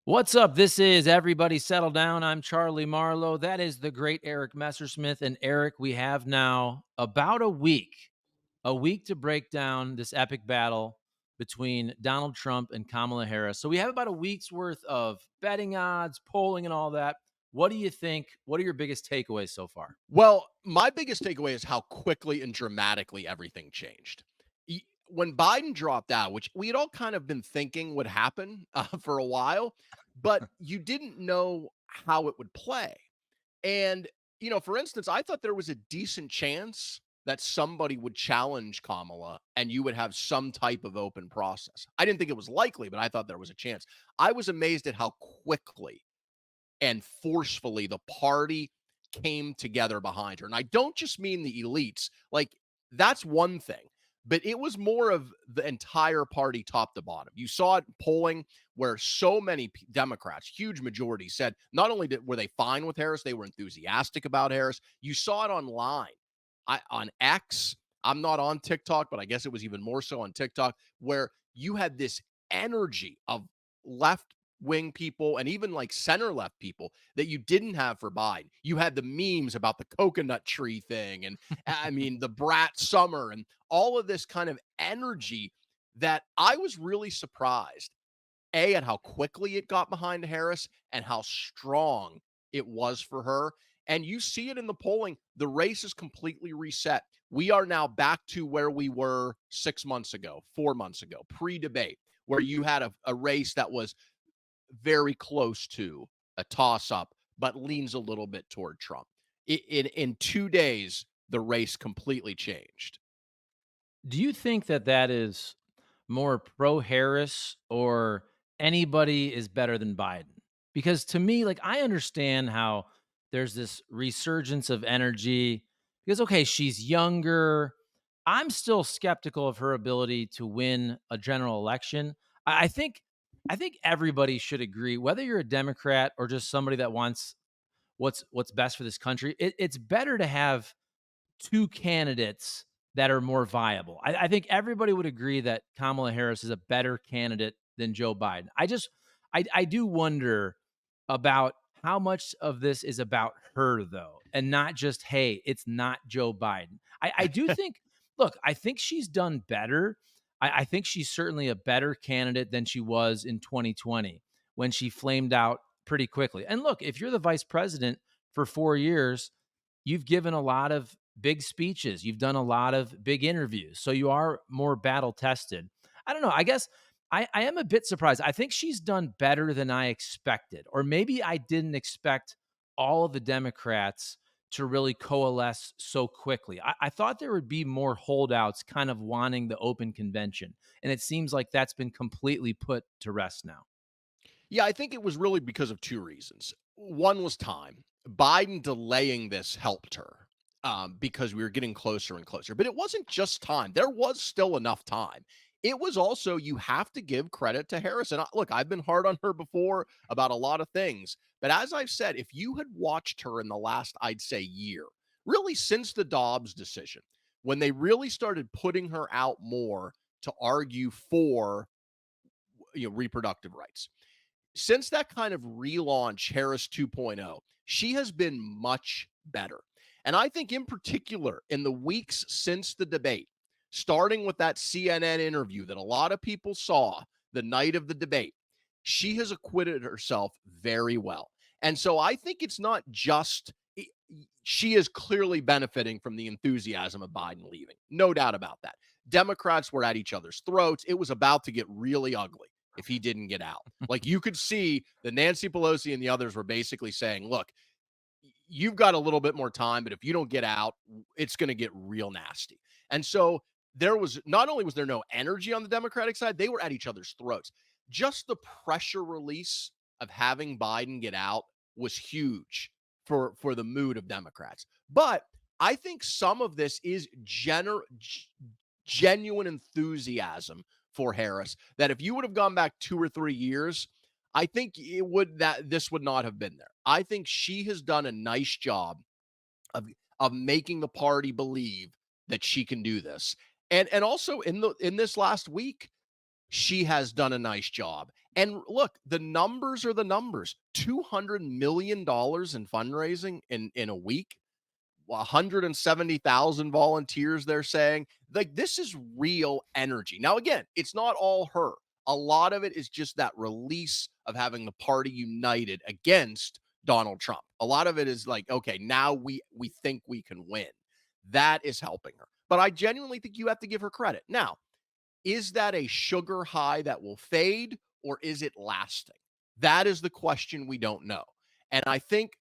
What's up? This is Everybody Settle Down. I'm Charlie Marlow. That is the great Eric Messersmith. And Eric, we have now about a week to break down this epic battle between Donald Trump and Kamala Harris. So we have about a week's worth of betting odds, polling, and all that. What do you think? What are your biggest takeaways so far? Well, my biggest takeaway is how quickly and dramatically everything changed. When Biden dropped out, which we had all kind of been thinking would happen for a while, but you didn't know how it would play. And, for instance, I thought there was a decent chance that somebody would challenge Kamala and you would have some type of open process. I didn't think it was likely, but I thought there was a chance. I was amazed at how quickly and forcefully the party came together behind her. And I don't just mean the elites, like that's one thing, but it was more of the entire party top to bottom. You saw it polling where so many Democrats, huge majority, said not only were they fine with Harris, they were enthusiastic about Harris. You saw it online, on X. I'm not on TikTok, but I guess it was even more so on TikTok, where you had this energy of left wing people and even like center left people that you didn't have for Biden. You had the memes about the coconut tree thing and I mean the brat summer and all of this kind of energy that I was really surprised at how quickly it got behind Harris and how strong it was for her. And you see it in the polling. The race is completely reset. We are now back to where we were 6 months ago, 4 months ago, pre debate, where you had a race that was very close to a toss up, but leans a little bit toward Trump. In 2 days, the race completely changed. Do you think that that is more pro Harris or anybody is better than Biden? Because to me, like, I understand how there's this resurgence of energy because, okay, she's younger. I'm still skeptical of her ability to win a general election. I I think everybody should agree, whether you're a Democrat or just somebody that wants what's best for this country. It's better to have two candidates that are more viable. I think everybody would agree that Kamala Harris is a better candidate than Joe Biden. I do wonder about how much of this is about her though, and not just, hey, it's not Joe Biden. I do think, look, I think she's done better. I think she's certainly a better candidate than she was in 2020 when she flamed out pretty quickly. And look, if you're the vice president for 4 years, you've given a lot of big speeches. You've done a lot of big interviews. So you are more battle tested. I don't know. I guess I am a bit surprised. I think she's done better than I expected. Or maybe I didn't expect all of the Democrats to really coalesce so quickly. I thought there would be more holdouts kind of wanting the open convention. And it seems like that's been completely put to rest now. Yeah, I think it was really because of two reasons. One was time. Biden delaying this helped her because we were getting closer and closer. But it wasn't just time. There was still enough time. It was also, you have to give credit to Harris. And look, I've been hard on her before about a lot of things. But as I've said, if you had watched her in the last, I'd say, year, really since the Dobbs decision, when they really started putting her out more to argue for reproductive rights, since that kind of relaunch, Harris 2.0, she has been much better. And I think, in particular, in the weeks since the debate, starting with that CNN interview that a lot of people saw the night of the debate, she has acquitted herself very well. And so I think it's not just, she is clearly benefiting from the enthusiasm of Biden leaving. No doubt about that. Democrats were at each other's throats. It was about to get really ugly if he didn't get out. Like, you could see that Nancy Pelosi and the others were basically saying, look, you've got a little bit more time, but if you don't get out, it's going to get real nasty. And so there was, not only was there no energy on the Democratic side, they were at each other's throats. Just the pressure release of having Biden get out was huge for the mood of Democrats. But I think some of this is genuine enthusiasm for Harris, that if you would have gone back 2 or 3 years, I think this would not have been there. I think she has done a nice job of making the party believe that she can do this. And also in this last week, she has done a nice job. And look, the numbers are the numbers. $200 million in fundraising in a week, 170,000 volunteers, they're saying. Like, this is real energy. Now, again, it's not all her. A lot of it is just that release of having the party united against Donald Trump. A lot of it is like, okay, now we think we can win. That is helping her. But I genuinely think you have to give her credit. Now, is that a sugar high that will fade, or is it lasting? That is the question we don't know. And I think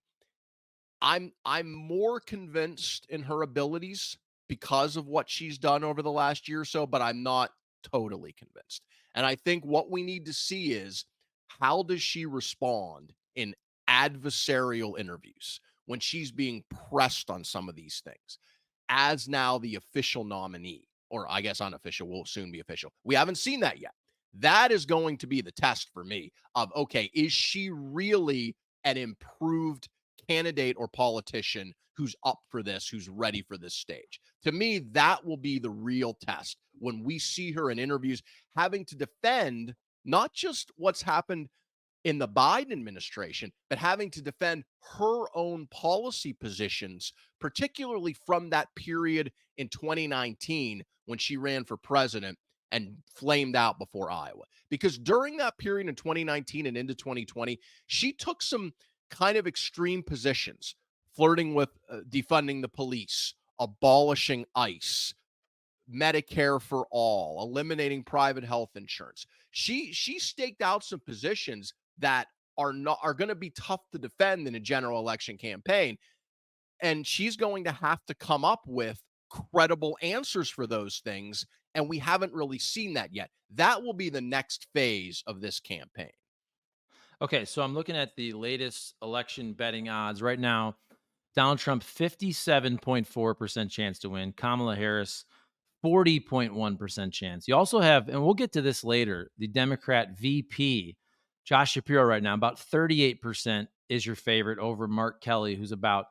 I'm more convinced in her abilities because of what she's done over the last year or so, but I'm not totally convinced. And I think what we need to see is, how does she respond in adversarial interviews when she's being pressed on some of these things as now the official nominee, or I guess unofficial, will soon be official. We haven't seen that yet. That is going to be the test for me of, okay, is she really an improved candidate or politician who's up for this, who's ready for this stage? To me, that will be the real test when we see her in interviews having to defend not just what's happened in the Biden administration, but having to defend her own policy positions, particularly from that period in 2019 when she ran for president and flamed out before Iowa. Because during that period in 2019 and into 2020, she took some kind of extreme positions, flirting with defunding the police, abolishing ICE, Medicare for all, eliminating private health insurance. She staked out some positions that are going to be tough to defend in a general election campaign, and she's going to have to come up with credible answers for those things, and we haven't really seen that yet. That will be the next phase of this campaign. Okay, so I'm looking at the latest election betting odds right now. Donald Trump 57.4% chance to win. Kamala Harris 40.1% chance. You also have, and we'll get to this later, the Democrat VP Josh Shapiro right now about 38% is your favorite over Mark Kelly, who's about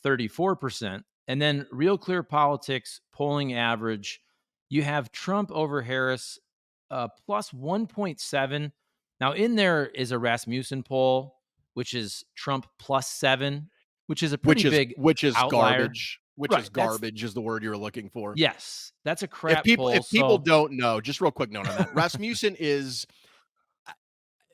34%. And then Real Clear Politics polling average, you have Trump over Harris plus 1.7. Now, in there is a Rasmussen poll, which is Trump plus 7, which is a pretty big Which is outlier. garbage. Which is Right. That's garbage is the word you're looking for. yes, that's a If crap people poll. if people So don't know, just real quick note on that. Rasmussen is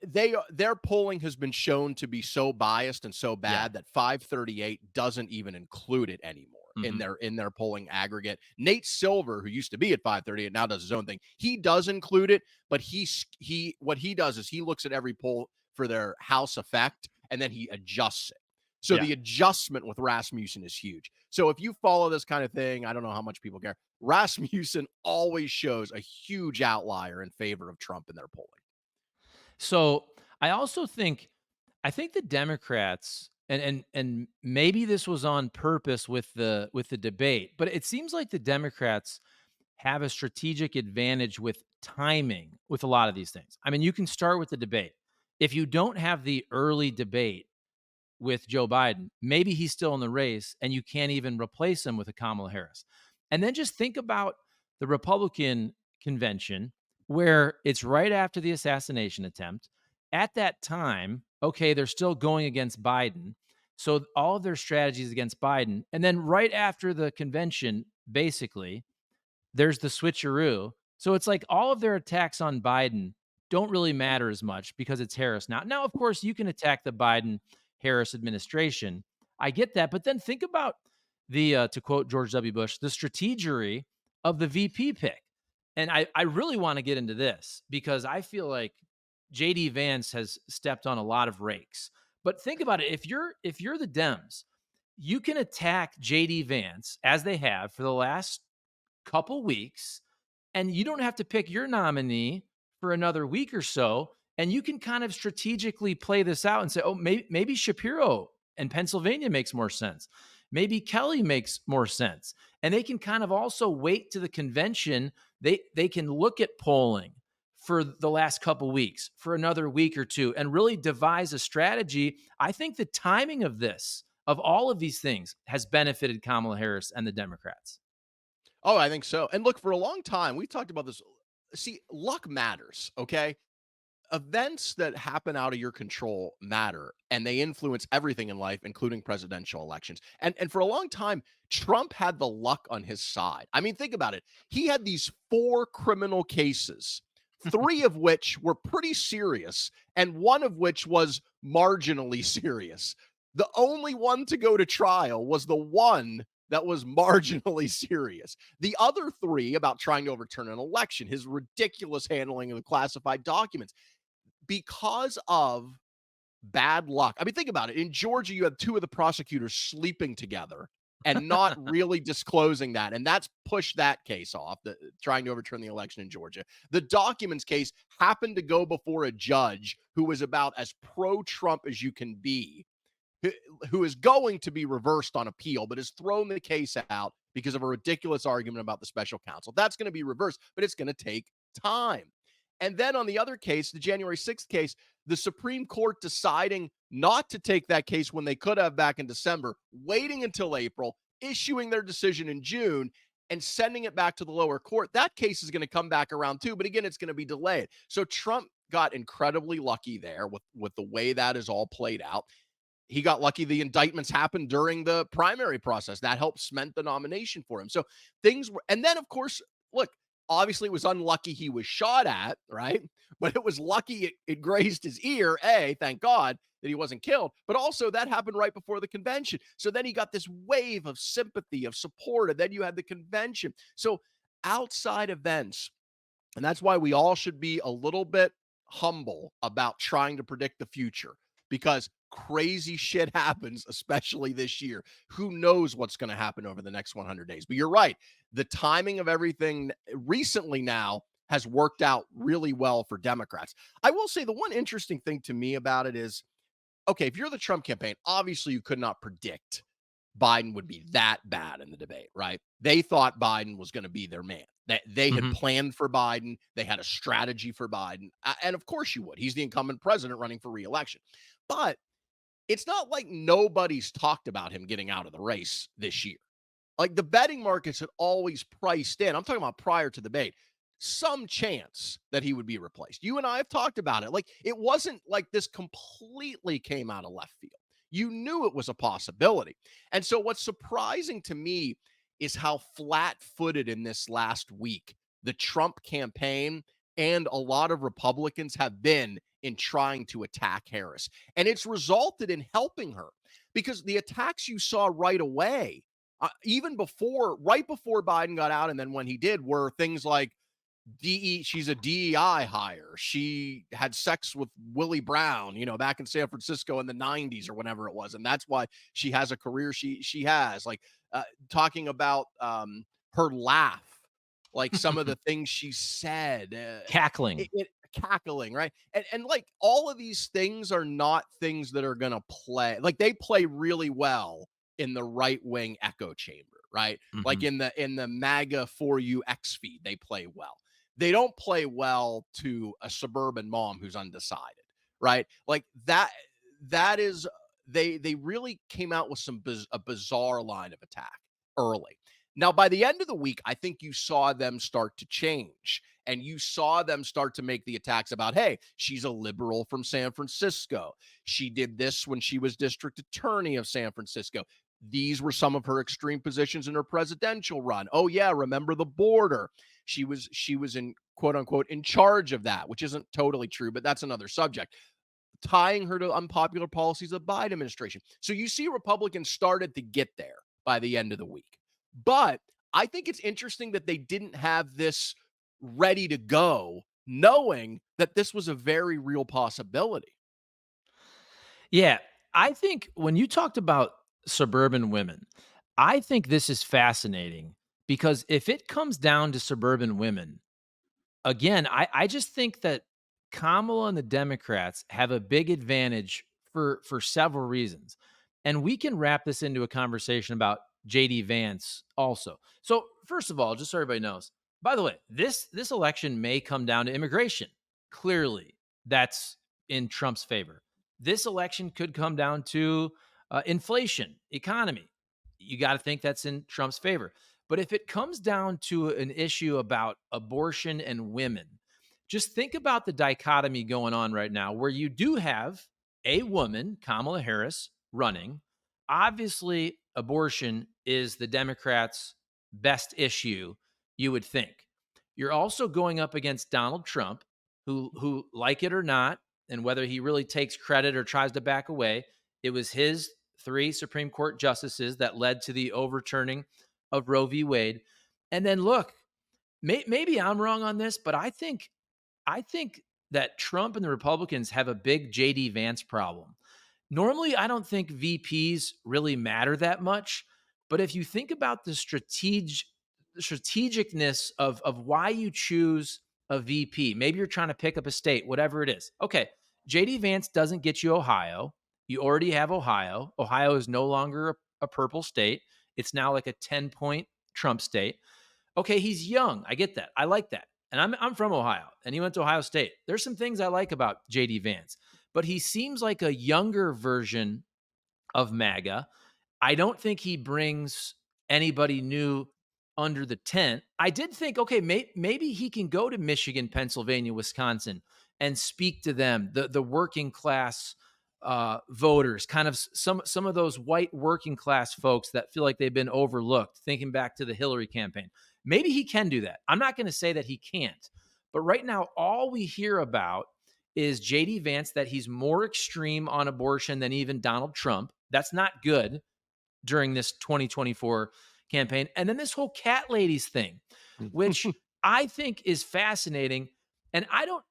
their polling has been shown to be so biased and so yeah. bad that 538 doesn't even include it anymore Mhm. in their polling aggregate. Nate Silver, who used to be at 538, now does his own thing. He does include it, but he what he does is he looks at every poll for their house effect and then he adjusts it. So Yeah. the adjustment with Rasmussen is huge. So if you follow this kind of thing, I don't know how much people care. Rasmussen always shows a huge outlier in favor of Trump in their polling. So I also think I think the Democrats and maybe this was on purpose with the debate, but it seems like the Democrats have a strategic advantage with timing with a lot of these things. I mean, you can start with the debate. If you don't have the early debate with Joe Biden, maybe he's still in the race and you can't even replace him with a Kamala Harris. And then just think about the Republican convention where it's right after the assassination attempt. At that time, okay, they're still going against Biden. So all of their strategies against Biden. And then right after the convention, basically, there's the switcheroo. So it's like all of their attacks on Biden don't really matter as much because it's Harris now. Now, of course, you can attack the Biden Harris administration. I get that. But then think about to quote George W. Bush, the strategery of the VP pick. And I really want to get into this because I feel like JD Vance has stepped on a lot of rakes. But think about it. If you're the Dems, you can attack JD Vance as they have for the last couple weeks, and you don't have to pick your nominee for another week or so. And you can kind of strategically play this out and say, oh, maybe Shapiro and Pennsylvania makes more sense. Maybe Kelly makes more sense. And they can kind of also wait to the convention. They can look at polling for the last couple weeks, for another week or two, and really devise a strategy. I think the timing of this, of all of these things, has benefited Kamala Harris and the Democrats. Oh, I think so. And look, for a long time, we talked about this. See, luck matters. Okay. events that happen out of your control matter, and they influence everything in life, including presidential elections. And for a long time, Trump had the luck on his side. I mean, think about it. He had these 4 criminal cases, 3 of which were pretty serious, and 1 of which was marginally serious. The only one to go to trial was the one that was marginally serious. The other 3 about trying to overturn an election, his ridiculous handling of the classified documents, because of bad luck. I mean, think about it. In Georgia, you have 2 of the prosecutors sleeping together and not really disclosing that. And that's pushed that case off, trying to overturn the election in Georgia. The documents case happened to go before a judge who was about as pro Trump as you can be, who is going to be reversed on appeal, but has thrown the case out because of a ridiculous argument about the special counsel. That's going to be reversed, but it's going to take time. And then on the other case, the January 6th case, the Supreme Court deciding not to take that case when they could have back in December, waiting until April, issuing their decision in June, and sending it back to the lower court. That case is going to come back around too, but again, it's going to be delayed. So Trump got incredibly lucky there with the way that is all played out. He got lucky the indictments happened during the primary process. That helped cement the nomination for him. So things were, and then of course, look, obviously it was unlucky he was shot at, right? But it was lucky it grazed his ear. Thank God that he wasn't killed. But also that happened right before the convention. So then he got this wave of sympathy, of support, and then you had the convention. So outside events, and that's why we all should be a little bit humble about trying to predict the future, because crazy shit happens, especially this year. Who knows what's going to happen over the next 100 days? But you're right. The timing of everything recently now has worked out really well for Democrats. I will say the one interesting thing to me about it is, okay, if you're the Trump campaign, obviously you could not predict Biden would be that bad in the debate, right? They thought Biden was going to be their man. That they had Mhm. planned for Biden, they had a strategy for Biden, and of course you would. He's the incumbent president running for re-election. But it's not like nobody's talked about him getting out of the race this year. Like the betting markets had always priced in. I'm talking about prior to the debate, some chance that he would be replaced. You and I have talked about it. Like it wasn't like this completely came out of left field. You knew it was a possibility. And so what's surprising to me is how flat-footed in this last week the Trump campaign and a lot of Republicans have been in trying to attack Harris. And it's resulted in helping her because the attacks you saw right away, even before, right before Biden got out, and then when he did, were things like she's a DEI hire. She had sex with Willie Brown, back in San Francisco in the 90s or whenever it was, and that's why she has a career she has. Like talking about her laugh, like some of the things she said, Cackling. cackling, right? And like all of these things are not things that are gonna play. Like they play really well in the right wing echo chamber, right? Like Mhm. in the MAGA for you X feed, they play well. They don't play well to a suburban mom who's undecided, right? Like that is they really came out with a bizarre line of attack early. Now, by the end of the week, I think you saw them start to change and you saw them start to make the attacks about, hey, she's a liberal from San Francisco. She did this when she was district attorney of San Francisco. These were some of her extreme positions in her presidential run. Oh yeah, remember the border? She was in quote unquote in charge of that, which isn't totally true, but that's another subject. Tying her to unpopular policies of the Biden administration. So you see Republicans started to get there by the end of the week. But I think it's interesting that they didn't have this ready to go, knowing that this was a very real possibility. Yeah, I think when you talked about suburban women, I think this is fascinating because if it comes down to suburban women, again, I just think that Kamala and the Democrats have a big advantage for several reasons. And we can wrap this into a conversation about JD Vance also. So, first of all, just so everybody knows, by the way, this election may come down to immigration. Clearly, that's in Trump's favor. This election could come down to inflation, economy. You got to think that's in Trump's favor. But if it comes down to an issue about abortion and women, just think about the dichotomy going on right now where you do have a woman, Kamala Harris, running. Obviously, abortion is the Democrats' best issue, you would think. You're also going up against Donald Trump, who like it or not, and whether he really takes credit or tries to back away, it was his three Supreme Court justices that led to the overturning of Roe v. Wade. And then look, maybe I'm wrong on this, but I think that Trump and the Republicans have a big JD Vance problem. Normally, I don't think VPs really matter that much, but if you think about the strategicness of why you choose a VP, maybe you're trying to pick up a state, whatever it is. Okay, JD Vance doesn't get you Ohio. You already have Ohio. Ohio is no longer a purple state. It's now like a 10-point Trump state. Okay, he's young. I get that. I like that. And I'm from Ohio, and he went to Ohio State. There's some things I like about JD Vance, but he seems like a younger version of MAGA. I don't think he brings anybody new under the tent. I did think, okay, maybe he can go to Michigan, Pennsylvania, Wisconsin, and speak to them, the working class voters, kind of some of those white working class folks that feel like they've been overlooked. Thinking back to the Hillary campaign, maybe he can do that. I'm not going to say that he can't, but right now, all we hear about is JD Vance, that he's more extreme on abortion than even Donald Trump. That's not good during this 2024 campaign. And then this whole cat ladies thing, which I think is fascinating. And I don't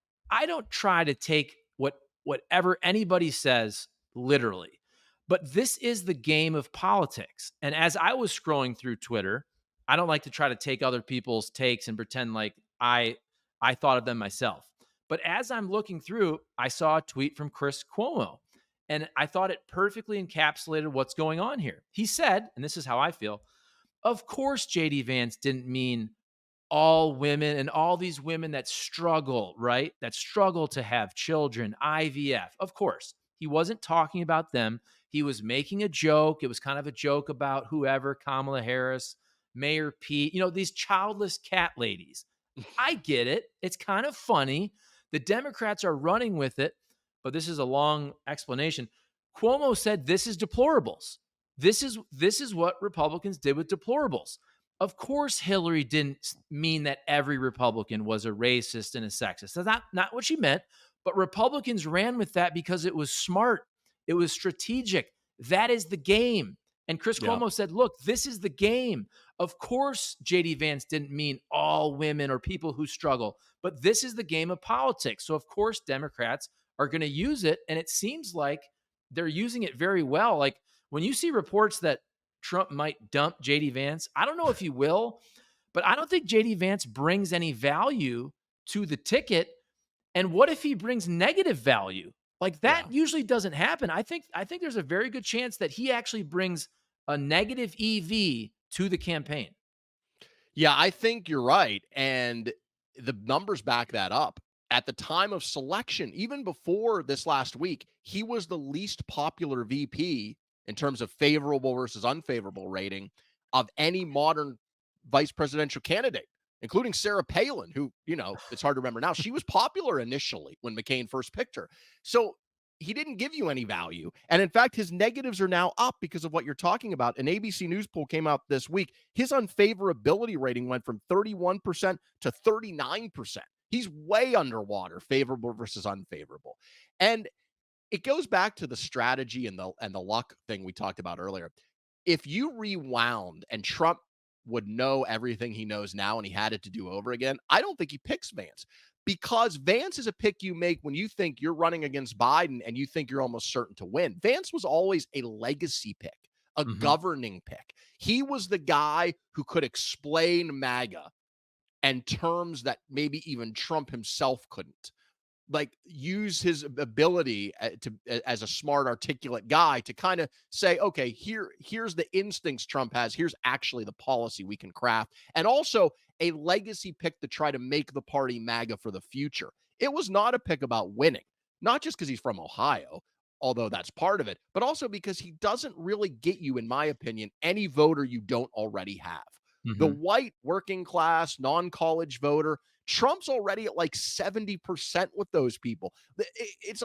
try to take whatever anybody says literally. But this is the game of politics. And as I was scrolling through Twitter, I don't like to try to take other people's takes and pretend like I thought of them myself. But as I'm looking through, I saw a tweet from Chris Cuomo, and I thought it perfectly encapsulated what's going on here. He said, and this is how I feel, of course, JD Vance didn't mean all women and all these women that struggle, right? That struggle to have children, IVF. Of course, he wasn't talking about them. He was making a joke. It was kind of a joke about whoever, Kamala Harris, Mayor Pete, these childless cat ladies. I get it. It's kind of funny. The Democrats are running with it, but this is a long explanation. Cuomo said this is deplorables. This is what Republicans did with deplorables. Of course, Hillary didn't mean that every Republican was a racist and a sexist. That's not what she meant. But Republicans ran with that because it was smart. It was strategic. That is the game. And Chris Yeah. Cuomo said, look, this is the game. Of course, JD Vance didn't mean all women or people who struggle, but this is the game of politics. So, of course, Democrats are going to use it. And it seems like they're using it very well. Like when you see reports that Trump might dump JD Vance, I don't know if he will, but I don't think JD Vance brings any value to the ticket. And what if he brings negative value? Like Yeah. that usually doesn't happen. I think there's a very good chance that he actually brings a negative EV to the campaign. Yeah, I think you're right. And the numbers back that up. At the time of selection, even before this last week, he was the least popular VP in terms of favorable versus unfavorable rating of any modern vice presidential candidate, including Sarah Palin, who, it's hard to remember now. She was popular initially when McCain first picked her. So he didn't give you any value. And in fact, his negatives are now up because of what you're talking about. An ABC News poll came out this week. His unfavorability rating went from 31% to 39%. He's way underwater, favorable versus unfavorable. And it goes back to the strategy and the luck thing we talked about earlier. If you rewound and Trump would know everything he knows now and he had it to do over again, I don't think he picks Vance, because Vance is a pick you make when you think you're running against Biden and you think you're almost certain to win. Vance was always a legacy pick, a Mhm. governing pick. He was the guy who could explain MAGA and terms that maybe even Trump himself couldn't. Like, use his ability as a smart, articulate guy to kind of say, okay, here's the instincts Trump has. Here's actually the policy we can craft, and also a legacy pick to try to make the party MAGA for the future. It was not a pick about winning, not just because he's from Ohio, although that's part of it, but also because he doesn't really get you, in my opinion, any voter you don't already have. The Mhm. white working class, non college voter, Trump's already at like 70% with those people. It's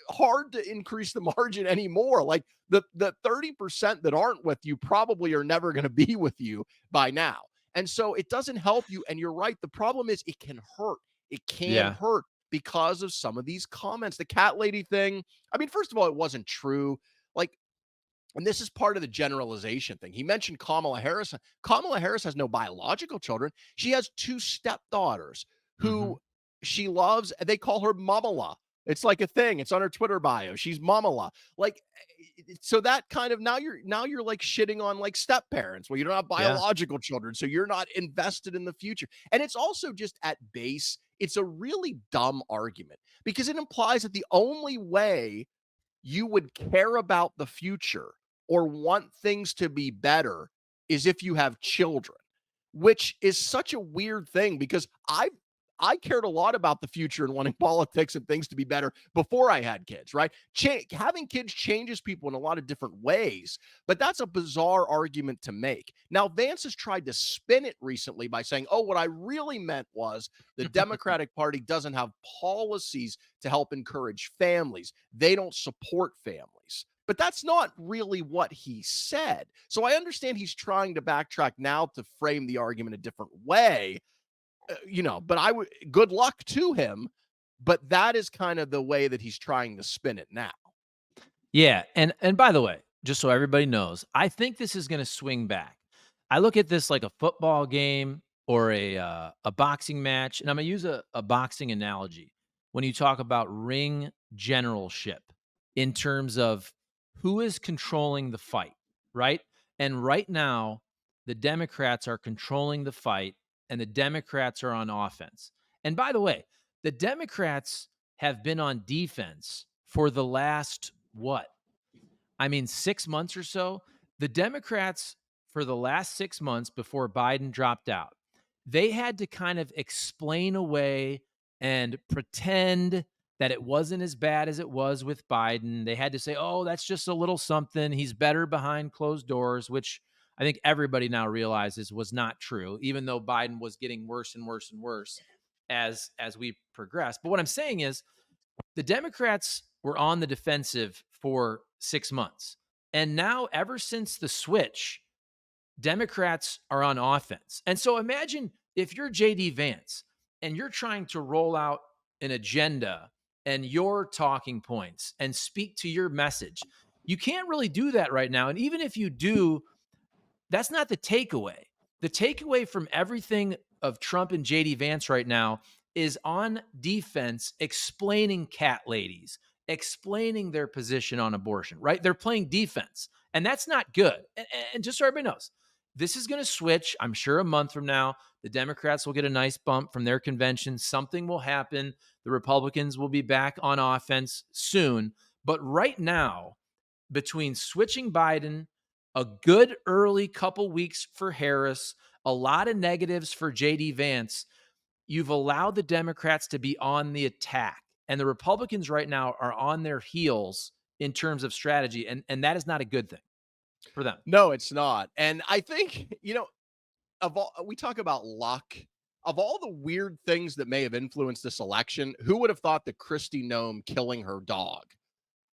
hard to increase the margin anymore. Like the 30% that aren't with you probably are never going to be with you by now. And so it doesn't help you. And you're right. The problem is it can hurt. It can Yeah. hurt because of some of these comments. The cat lady thing. I mean, first of all, it wasn't true. Like, and this is part of the generalization thing. He mentioned Kamala Harris. Kamala Harris has no biological children. She has two stepdaughters Mhm. who she loves. They call her Mamala. It's like a thing. It's on her Twitter bio. She's Mamala. Like, so that kind of now you're like shitting on like step parents. Well, you don't have Yeah. biological children, so you're not invested in the future. And it's also just at base, it's a really dumb argument because it implies that the only way you would care about the future or want things to be better is if you have children, which is such a weird thing because I cared a lot about the future and wanting politics and things to be better before I had kids, right? Having kids changes people in a lot of different ways, but that's a bizarre argument to make. Now, Vance has tried to spin it recently by saying, oh, what I really meant was the Democratic Party doesn't have policies to help encourage families, they don't support families. But that's not really what he said. So I understand he's trying to backtrack now to frame the argument a different way, but I would good luck to him. But that is kind of the way that he's trying to spin it now. Yeah, and by the way, just so everybody knows, I think this is gonna swing back. I look at this like a football game or a boxing match, and I'm gonna use a boxing analogy when you talk about ring generalship in terms of who is controlling the fight, right? And right now, the Democrats are controlling the fight, and the Democrats are on offense. And by the way, the Democrats have been on defense for the last what? I mean, 6 months or so. The Democrats, for the last 6 months before Biden dropped out, they had to kind of explain away and pretend that it wasn't as bad as it was with Biden. They had to say, "Oh, that's just a little something. He's better behind closed doors," which I think everybody now realizes was not true, even though Biden was getting worse and worse and worse as we progressed. But what I'm saying is the Democrats were on the defensive for 6 months. And now, ever since the switch, Democrats are on offense. And so imagine if you're JD Vance and you're trying to roll out an agenda and your talking points and speak to your message. You can't really do that right now. And even if you do, that's not the takeaway. The takeaway from everything of Trump and JD Vance right now is on defense, explaining cat ladies, explaining their position on abortion, right? They're playing defense, and that's not good. And just so everybody knows, this is going to switch. I'm sure a month from now, the Democrats will get a nice bump from their convention. Something will happen. The Republicans will be back on offense soon. But right now, between switching Biden, a good early couple weeks for Harris, a lot of negatives for JD Vance, you've allowed the Democrats to be on the attack. And the Republicans right now are on their heels in terms of strategy. And that is not a good thing for them. No, it's not. And I think, of all we talk about luck, of all the weird things that may have influenced this election, who would have thought that Kristi Noem killing her dog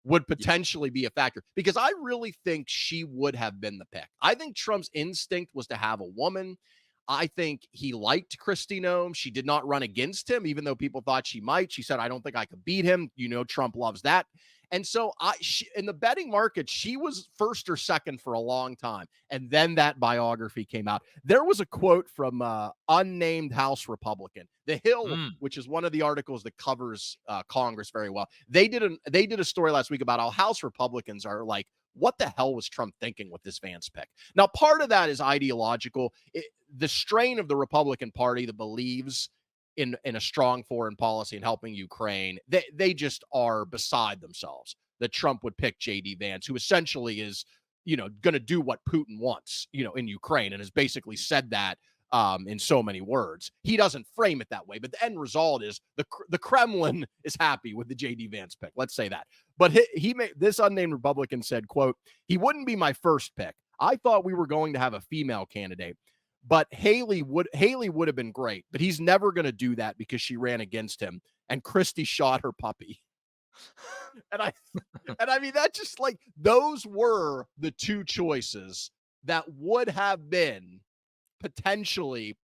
would Yeah. potentially be a factor? Because I really think she would have been the pick. I think Trump's instinct was to have a woman. I think he liked Kristi Noem. She did not run against him, even though people thought she might. She said, I don't think I could beat him. Trump loves that. And so in the betting market, she was first or second for a long time. And then that biography came out. There was a quote from unnamed House Republican. The Hill, Mm. which is one of the articles that covers Congress very well. They did a story last week about how House Republicans are like, what the hell was Trump thinking with this Vance pick? Now, part of that is ideological. The strain of the Republican Party that believes in a strong foreign policy and helping Ukraine, they just are beside themselves that Trump would pick JD Vance, who essentially is, going to do what Putin wants, in Ukraine, and has basically said that in so many words. He doesn't frame it that way, but the end result is the Kremlin is happy with the JD Vance pick. Let's say that. But he made this unnamed Republican said, quote, he wouldn't be my first pick. I thought we were going to have a female candidate, But Haley would have been great, but he's never going to do that because she ran against him and Christie shot her puppy. And I mean that just like those were the two choices that would have been potentially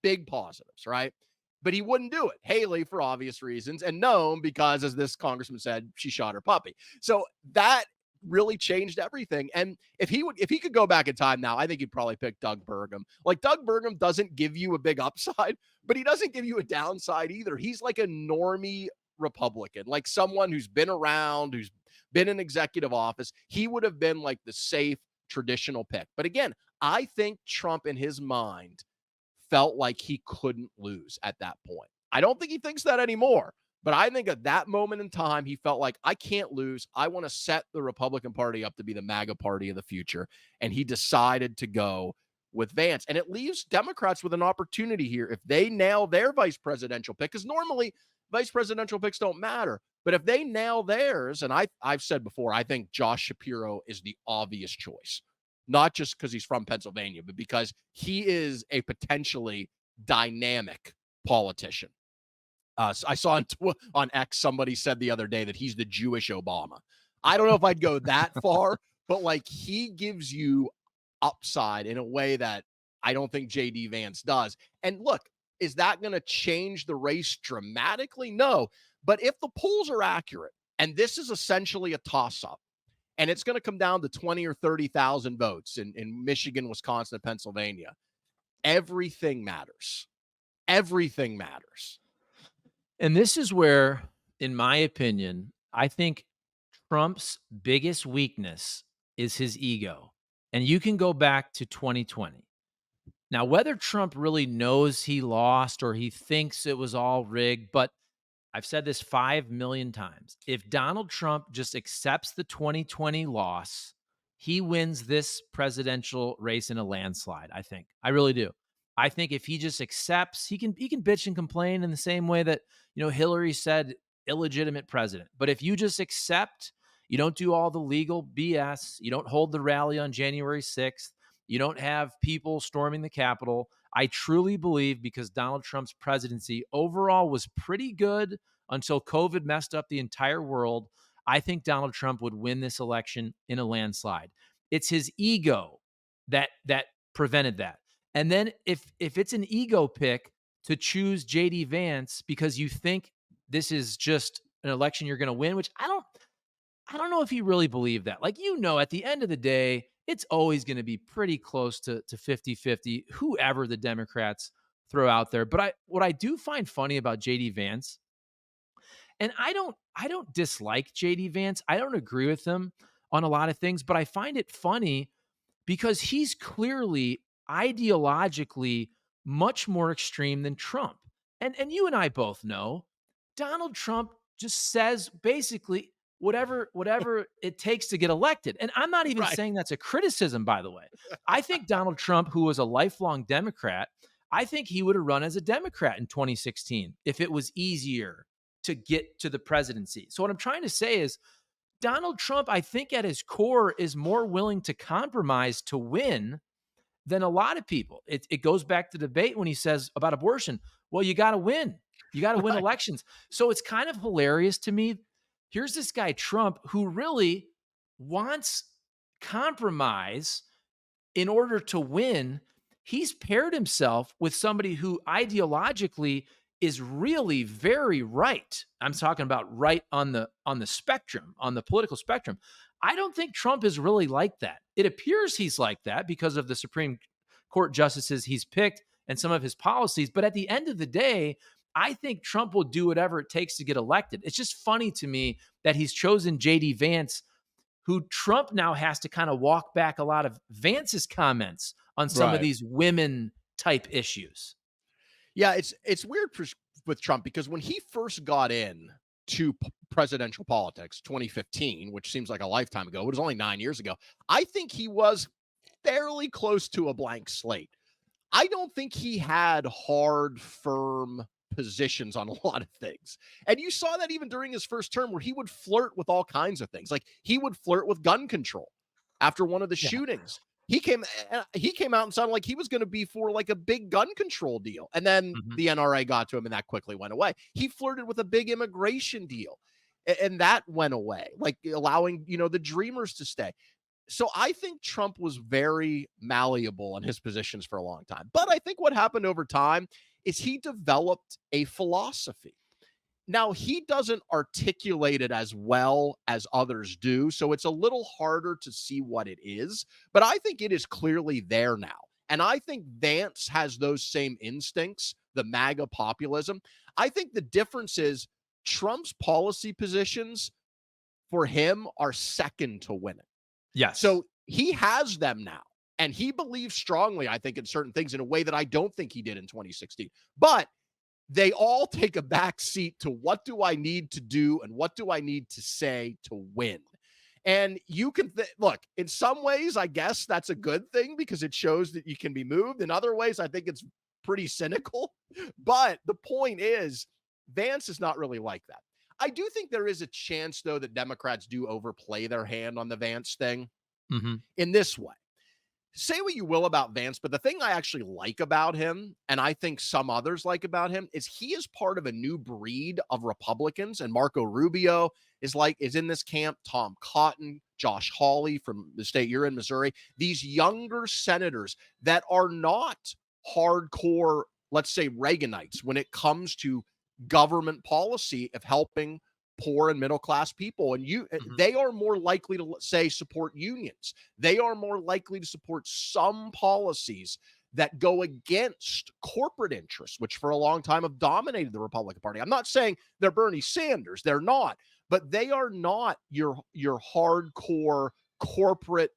big positives, right? But he wouldn't do it. Haley, for obvious reasons, and Noam because, as this congressman said, she shot her puppy. So that really changed everything. And if he could go back in time now, I think he'd probably pick Doug Burgum. Like Doug Burgum doesn't give you a big upside, but he doesn't give you a downside either. He's like a normie Republican, like someone who's been around, who's been in executive office. He would have been like the safe traditional pick. But again, I think Trump in his mind felt like he couldn't lose at that point. I don't think he thinks that anymore, but I think at that moment in time, he felt like I can't lose. I want to set the Republican Party up to be the MAGA party of the future. And he decided to go with Vance. And it leaves Democrats with an opportunity here. If they nail their vice presidential pick, because normally vice presidential picks don't matter. But if they nail theirs, and I've said before, I think Josh Shapiro is the obvious choice, not just because he's from Pennsylvania, but because he is a potentially dynamic politician. So I saw on X somebody said the other day that he's the Jewish Obama. I don't know if I'd go that far, but like he gives you upside in a way that I don't think JD Vance does. And look, is that going to change the race dramatically? No. But if the polls are accurate, and this is essentially a toss up, and it's going to come down to 20 or 30,000 votes in Michigan, Wisconsin, and Pennsylvania, everything matters. Everything matters. And this is where, in my opinion, I think Trump's biggest weakness is his ego. And you can go back to 2020. Now, whether Trump really knows he lost or he thinks it was all rigged, but I've said this 5 million times. If Donald Trump just accepts the 2020 loss, he wins this presidential race in a landslide, I think. I really do. I think if he just accepts, he can bitch and complain in the same way that, Hillary said illegitimate president. But if you just accept, you don't do all the legal BS, you don't hold the rally on January 6th, you don't have people storming the Capitol. I truly believe because Donald Trump's presidency overall was pretty good until COVID messed up the entire world. I think Donald Trump would win this election in a landslide. It's his ego that prevented that. And then if it's an ego pick to choose JD Vance because you think this is just an election you're going to win, which I don't know if he really believed that. Like, at the end of the day, it's always going to be pretty close to 50-50, whoever the Democrats throw out there. But what I do find funny about JD Vance, and I don't dislike JD Vance. I don't agree with him on a lot of things, but I find it funny because he's clearly ideologically much more extreme than Trump. And you and I both know Donald Trump just says basically whatever it takes to get elected. And I'm not even Right. saying that's a criticism, by the way. I think Donald Trump, who was a lifelong Democrat, I think he would have run as a Democrat in 2016 if it was easier to get to the presidency. So what I'm trying to say is Donald Trump, I think at his core, is more willing to compromise to win than a lot of people. It goes back to debate when he says about abortion, well, you got to win. You got to win Right. elections. So it's kind of hilarious to me. Here's this guy, Trump, who really wants compromise in order to win. He's paired himself with somebody who ideologically is really very right. I'm talking about right on the spectrum, on the political spectrum. I don't think Trump is really like that. It appears he's like that because of the Supreme Court justices he's picked and some of his policies. But at the end of the day, I think Trump will do whatever it takes to get elected. It's just funny to me that he's chosen JD Vance, who Trump now has to kind of walk back a lot of Vance's comments on some of Right. these women type issues. Yeah, it's weird with Trump because when he first got in to presidential politics, 2015, which seems like a lifetime ago, it was only 9 years ago. I think he was fairly close to a blank slate. I don't think he had hard, firm positions on a lot of things. And you saw that even during his first term where he would flirt with all kinds of things. Like he would flirt with gun control after one of the Yeah. shootings. he came out and sounded like he was going to be for like a big gun control deal, and then Mhm. the NRA got to him, and that quickly went away. He flirted with a big immigration deal, and that went away, like allowing the Dreamers to stay. So I think Trump was very malleable in his positions for a long time. But I think what happened over time is he developed a philosophy. Now, he doesn't articulate it as well as others do, so it's a little harder to see what it is, but I think it is clearly there now. And I think Vance has those same instincts, the MAGA populism. I think the difference is Trump's policy positions for him are second to winning. Yes. So he has them now. And he believes strongly, I think, in certain things in a way that I don't think he did in 2016. But they all take a back seat to what do I need to do and what do I need to say to win. And you can look, in some ways, I guess that's a good thing because it shows that you can be moved. In other ways, I think it's pretty cynical. But the point is, Vance is not really like that. I do think there is a chance, though, that Democrats do overplay their hand on the Vance thing Mhm. in this way. Say what you will about Vance, but the thing I actually like about him, and I think some others like about him, is he is part of a new breed of Republicans. And Marco Rubio is in this camp. Tom Cotton, Josh Hawley from the state you're in, Missouri. These younger senators that are not hardcore, let's say, Reaganites when it comes to government policy of helping poor and middle class people. And Mhm. they are more likely to say support unions. They are more likely to support some policies that go against corporate interests, which for a long time have dominated the Republican Party. I'm not saying they're Bernie Sanders, they're not, but they are not your hardcore corporate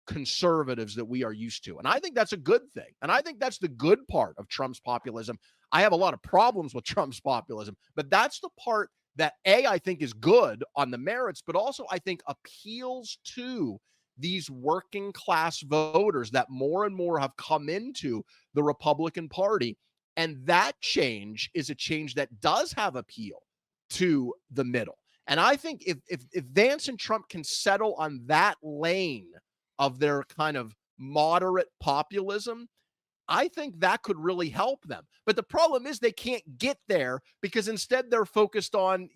conservatives that we are used to. And I think that's a good thing. And I think that's the good part of Trump's populism. I have a lot of problems with Trump's populism, but that's the part that I think is good on the merits, but also I think appeals to these working class voters that more and more have come into the Republican Party. And that change is a change that does have appeal to the middle. And I think if Vance and Trump can settle on that lane of their kind of moderate populism, I think that could really help them. But the problem is they can't get there because instead they're focused on,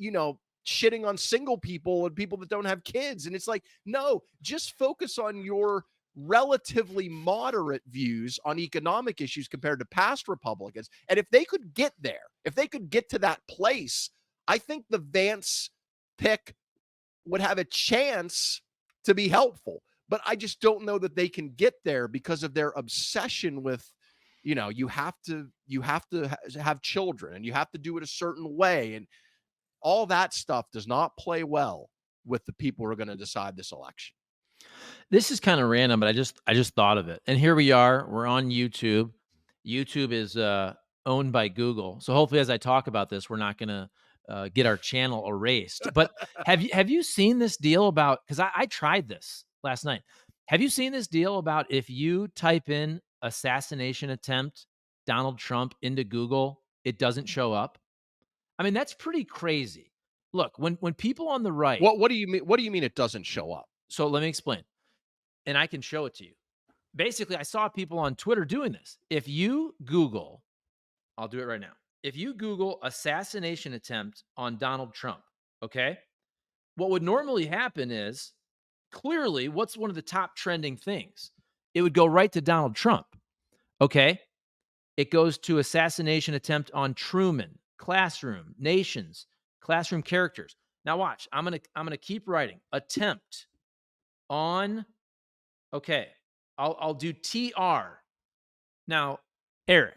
shitting on single people and people that don't have kids. And it's like, no, just focus on your relatively moderate views on economic issues compared to past Republicans. And if they could get there, if they could get to that place, I think the Vance pick would have a chance to be helpful. But I just don't know that they can get there because of their obsession with, you have to have children and you have to do it a certain way, and all that stuff does not play well with the people who are going to decide this election. This is kinda random, but I just thought of it, and here we are, we're on YouTube. YouTube is, owned by Google, so hopefully as I talk about this, we're not gonna, get our channel erased, but have you seen this deal about? Because I tried this last night. Have you seen this deal about if you type in "assassination attempt, Donald Trump" into Google, it doesn't show up? I mean, that's pretty crazy. Look, when people on the right. What do you mean? What do you mean it doesn't show up? So let me explain, and I can show it to you. Basically, I saw people on Twitter doing this. If you Google, I'll do it right now. If you Google assassination attempt on Donald Trump, okay, what would normally happen is clearly what's one of the top trending things? It would go right to Donald Trump, okay? It goes to assassination attempt on Truman, classroom, nations, classroom characters. Now watch. I'm gonna keep writing. Attempt on. Okay. I'll do TR. Now, Eric,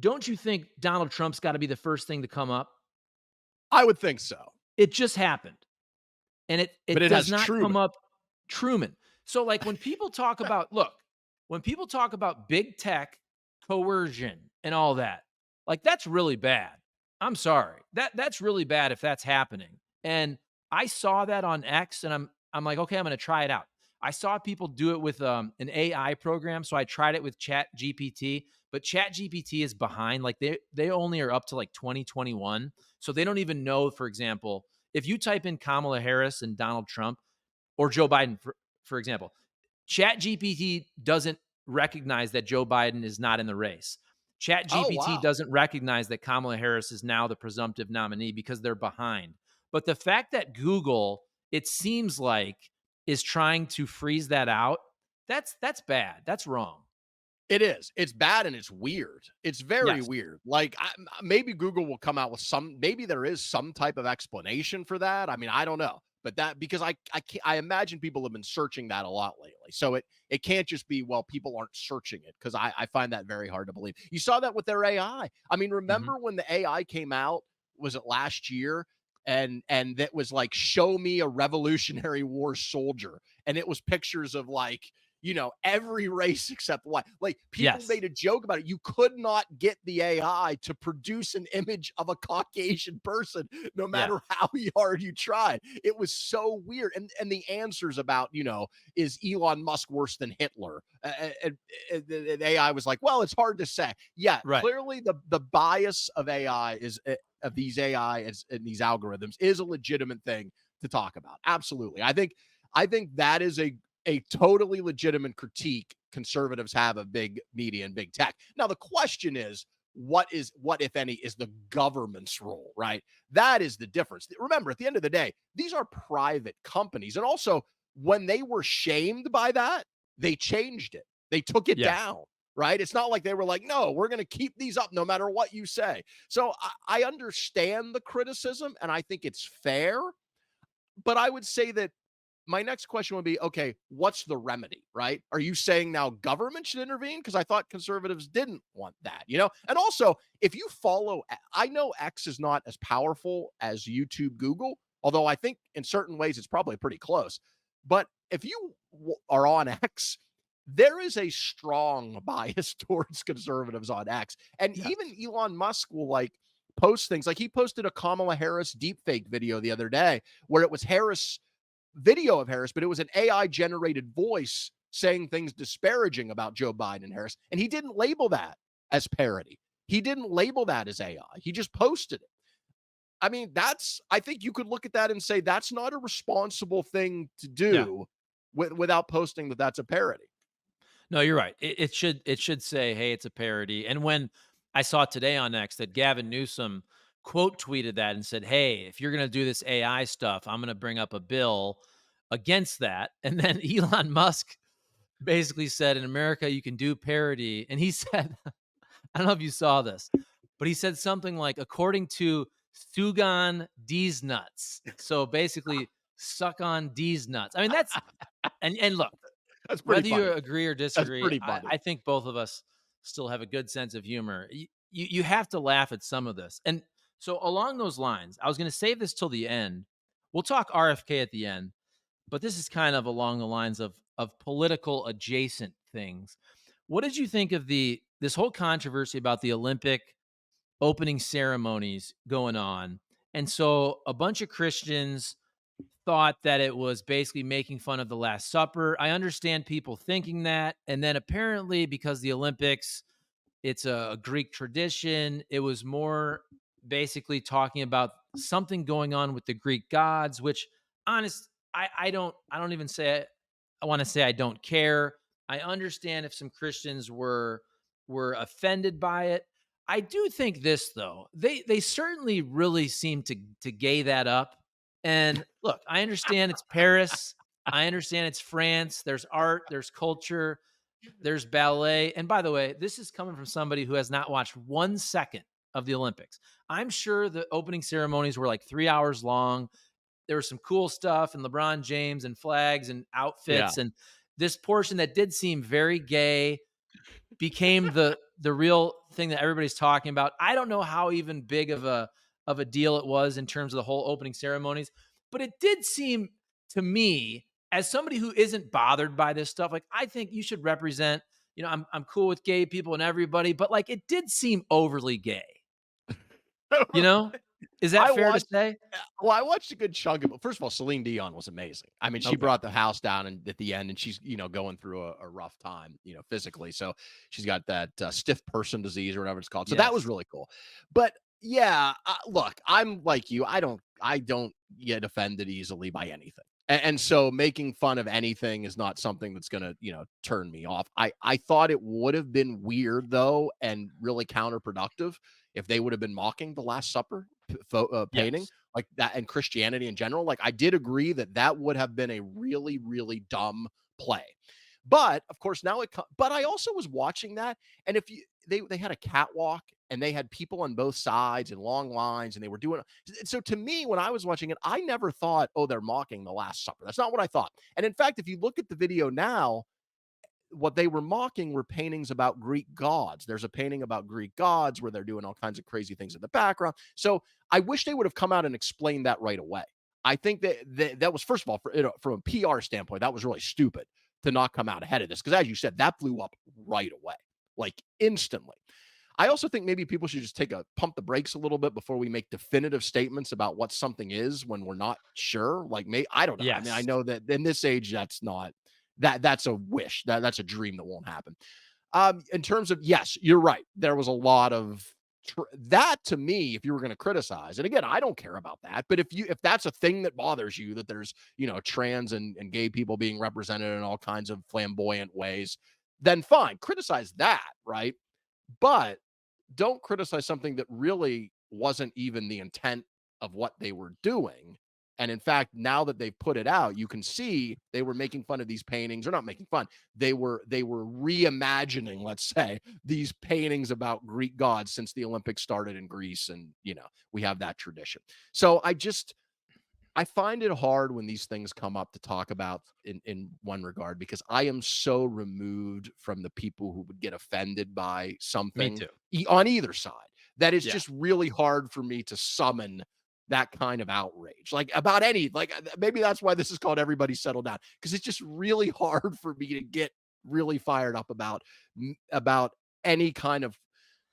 don't you think Donald Trump's got to be the first thing to come up? I would think so, It just happened. And it but it it does has not come Truman. up Truman. So like when people talk about look, when people talk about big tech, coercion and all that, like that's really bad. I'm sorry. That's really bad if that's happening. And I saw that on X and I'm like, okay, I'm going to try it out. I saw people do it with an AI program, so I tried it with Chat GPT, but Chat GPT is behind. Like they only are up to like 2021, so they don't even know. For example, if you type in Kamala Harris and Donald Trump or Joe Biden, for example, ChatGPT doesn't recognize that Joe Biden is not in the race. Oh, ChatGPT wow. doesn't recognize that Kamala Harris is now the presumptive nominee because they're behind. But the fact that Google, it seems like, is trying to freeze that out, that's bad. That's wrong. It is. It's bad and it's weird. It's very Yes. weird. Like, maybe Google will come out with maybe there is some type of explanation for that. I mean, I don't know. But that, because I imagine people have been searching that a lot lately. So it can't just be, well, people aren't searching it, because I find that very hard to believe. You saw that with their AI. I mean, Mhm. remember when the AI came out, was it last year? And that was like, show me a Revolutionary War soldier. And it was pictures of, like, every race except white. Like, people Yes. made a joke about it. You could not get the AI to produce an image of a Caucasian person, no Yeah. matter how hard you tried. It was so weird. And the answers about, is Elon Musk worse than Hitler? And the AI was like, well, it's hard to say. Yeah, Right. clearly the bias of AI is of these AI and these algorithms is a legitimate thing to talk about. Absolutely. I think that is a totally legitimate critique conservatives have of big media and big tech. Now, the question is, what, if any, is the government's role, right? That is the difference. Remember, at the end of the day, these are private companies. And also, when they were shamed by that, they changed it. They took it Yeah. down, right? It's not like they were like, no, we're going to keep these up no matter what you say. So I understand the criticism and I think it's fair, but I would say that my next question would be, okay, what's the remedy, right? Are you saying now government should intervene? Because I thought conservatives didn't want that. And also, if you follow, I know X is not as powerful as YouTube, Google, although I think in certain ways it's probably pretty close. But if you are on X, there is a strong bias towards conservatives on X. And Yes. even Elon Musk will, like, post things. Like, he posted a Kamala Harris deepfake video the other day where it was video of Harris, but it was an AI generated voice saying things disparaging about Joe Biden and Harris. And he didn't label that as parody. He didn't label that as AI. He just posted it. I mean, I think you could look at that and say that's not a responsible thing to Yeah. do without posting that that's a parody. No, you're right. It should say, "Hey, it's a parody." And when I saw today on X that Gavin Newsom quote tweeted that and said, "Hey, if you're going to do this AI stuff, I'm going to bring up a bill against that." And then Elon Musk basically said, "In America, you can do parody." And he said, I don't know if you saw this, but he said something like, "According to Sugan D's nuts." So basically, suck on D's nuts. I mean, and look, That's pretty whether you funny. agree or That's disagree, pretty I, funny. I think both of us still have a good sense of humor. You have to laugh at some of this. And so along those lines, I was going to save this till the end. We'll talk RFK at the end, but this is kind of along the lines of political adjacent things. What did you think of this whole controversy about the Olympic opening ceremonies going on? And so a bunch of Christians thought that it was basically making fun of the Last Supper. I understand people thinking that. And then apparently, because the Olympics, it's a Greek tradition, it was more basically talking about something going on with the Greek gods, which honest, I don't even say I want to say I don't care. I understand if some Christians were offended by it. I do think this though. They certainly really seem to gay that up. And look, I understand it's Paris. I understand it's France. There's art, there's culture, there's ballet. And by the way, this is coming from somebody who has not watched 1 second of the Olympics. I'm sure the opening ceremonies were like 3 hours long. There was some cool stuff and LeBron James and flags and Yeah. outfits. And this portion that did seem very gay became the real thing that everybody's talking about. I don't know how even big of a deal it was in terms of the whole opening ceremonies, but it did seem to me, as somebody who isn't bothered by this stuff, like I think you should represent, I'm cool with gay people and everybody, but like it did seem overly gay, you know? Is that I fair to watched say? well, I watched a good chunk of it. First of all, Celine Dion was amazing. I mean, she Okay. brought the house down and at the end, and she's, going through a rough time, physically. So she's got that stiff person disease or whatever it's called. So that was Yes. really cool. But yeah, look, I'm like you. I don't get offended easily by anything. And so making fun of anything is not something that's gonna, turn me off. I thought it would have been weird though, and really counterproductive if they would have been mocking the Last Supper painting Yes. like that, and Christianity in general. Like I did agree that that would have been a really, really dumb play. But of course, now but I also was watching that, and if you they had a catwalk and they had people on both sides and long lines, and they were doing. So to me, when I was watching it, I never thought, oh, they're mocking the Last Supper. That's not what I thought. And in fact, if you look at the video now, what they were mocking were paintings about Greek gods. There's a painting about Greek gods where they're doing all kinds of crazy things in the background. So I wish they would have come out and explained that right away. I think that was, first of all, from a PR standpoint, that was really stupid to not come out ahead of this because, as you said, that blew up right away, like instantly. I also think maybe people should just pump the brakes a little bit before we make definitive statements about what something is when we're not sure. Like, I don't know. I mean, I Yes. know that in this age, that's not that's a wish. That's a dream that won't happen. In terms of, yes, you're right. There was a lot of that to me. If you were going to criticize, and again, I don't care about that, but if that's a thing that bothers you, that there's trans and gay people being represented in all kinds of flamboyant ways, then fine, criticize that, right? But don't criticize something that really wasn't even the intent of what they were doing. And in fact, now that they've put it out, you can see they were making fun of these paintings, or not making fun. They were reimagining, let's say, these paintings about Greek gods since the Olympics started in Greece, and we have that tradition. So I find it hard when these things come up to talk about in one regard, because I am so removed from the people who would get offended by Me something too. on either side, that it's Yeah. just really hard for me to summon that kind of outrage, like about any, like maybe that's why this is called Everybody Settle Down, because it's just really hard for me to get really fired up about any kind of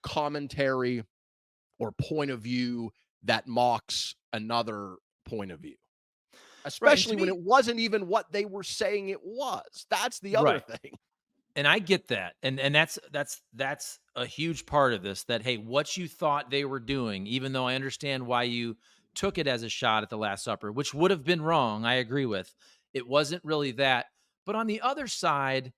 commentary or point of view that mocks another point of view, Right. And to especially when me, it wasn't even what they were saying it was. That's the other right. thing. And I get that. And that's a huge part of this, that hey, what you thought they were doing, even though I understand why you took it as a shot at the Last Supper, which would have been wrong, I agree with. It wasn't really that. But on the other side,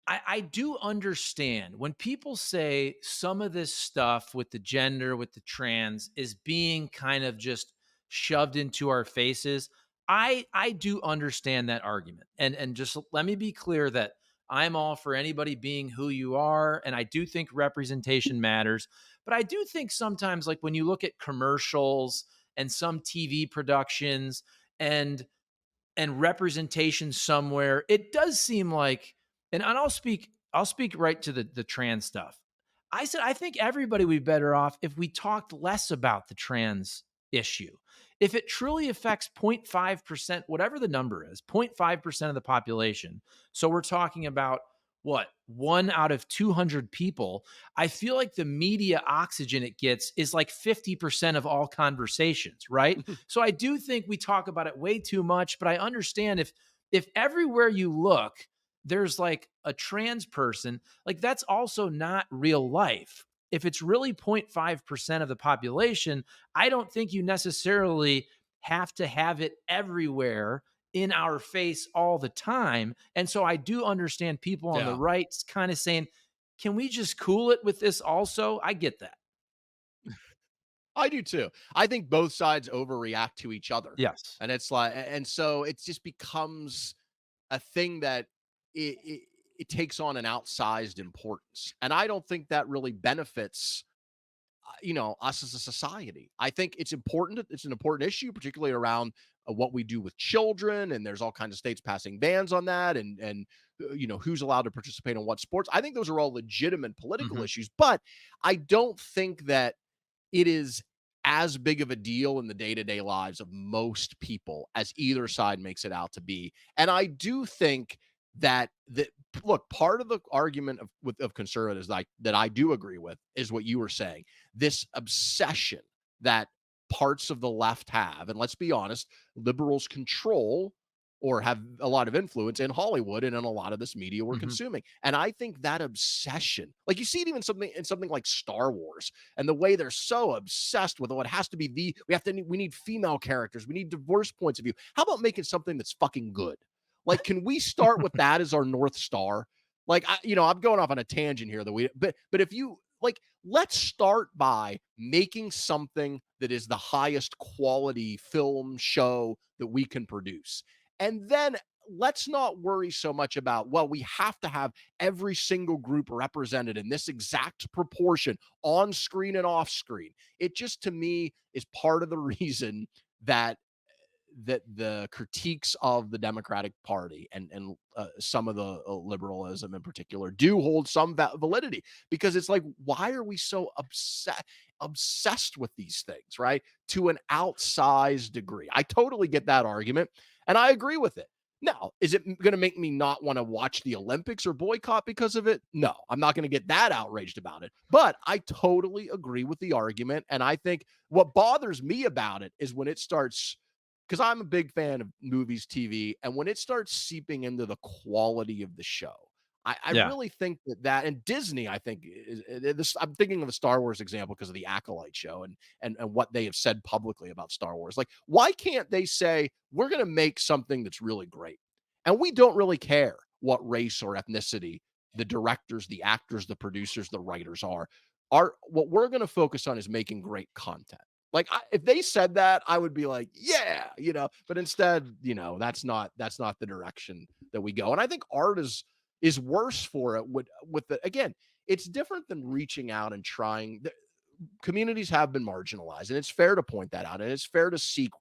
I do understand when people say some of this stuff with the gender, with the trans, is being kind of just shoved into our faces. I do understand that argument. And just let me be clear that I'm all for anybody being who you are. And I do think representation matters. But I do think sometimes, like when you look at commercials and some TV productions, and representation somewhere, it does seem like, and I'll speak right to the trans stuff. I said I think everybody would be better off if we talked less about the trans issue. If it truly affects 0.5%, whatever the number is, 0.5% of the population. So we're talking about what? 1 out of 200 people. I feel like the media oxygen it gets is like 50% of all conversations, right? So I do think we talk about it way too much, but I understand if everywhere you look there's like a trans person, like that's also not real life. If it's really 0.5% of the population, I don't think you necessarily have to have it everywhere in our face all the time. And so I do understand people on the Yeah, right kind of saying, can we just cool it with this also? I get that. I do too. I think both sides overreact to each other. Yes. And it's like, and so it just becomes a thing that it takes on an outsized importance. And I don't think that really benefits us as a society. I think it's an important issue, particularly around what we do with children, and there's all kinds of states passing bans on that, and who's allowed to participate in what sports. I think those are all legitimate political Mhm. issues, but I don't think that it is as big of a deal in the day-to-day lives of most people as either side makes it out to be. And I do think that look, part of the argument of conservatives, like that I do agree with, is what you were saying. This obsession that parts of the left have, and let's be honest, liberals control or have a lot of influence in Hollywood and in a lot of this media we're Mhm. consuming. And I think that obsession, like you see it even something in something like Star Wars, and the way they're so obsessed with, oh, it has to be we need female characters, we need diverse points of view. How about making something that's fucking good? Like, can we start with that as our North Star? Like, I'm going off on a tangent here that but if you like, let's start by making something that is the highest quality film show that we can produce. And then let's not worry so much about, well, we have to have every single group represented in this exact proportion on screen and off screen. It just, to me, is part of the reason that the critiques of the Democratic Party and some of the liberalism in particular do hold some validity, because it's like, why are we so obsessed with these things, right? To an outsized degree. I totally get that argument, and I agree with it. Now, is it going to make me not want to watch the Olympics or boycott because of it? No, I'm not going to get that outraged about it. But I totally agree with the argument. And I think what bothers me about it is when it starts, because I'm a big fan of movies, TV, and when it starts seeping into the quality of the show, I Yeah. really think that and Disney, I think this. I'm thinking of a Star Wars example because of the Acolyte show and what they have said publicly about Star Wars. Like, why can't they say we're going to make something that's really great, and we don't really care what race or ethnicity the directors, the actors, the producers, the writers are. What we're going to focus on is making great content. Like, if they said that, I would be like, yeah, But instead, that's not the direction that we go. And I think art is worse for it with the again. It's different than reaching out and trying. Communities have been marginalized, and it's fair to point that out, and it's fair to seek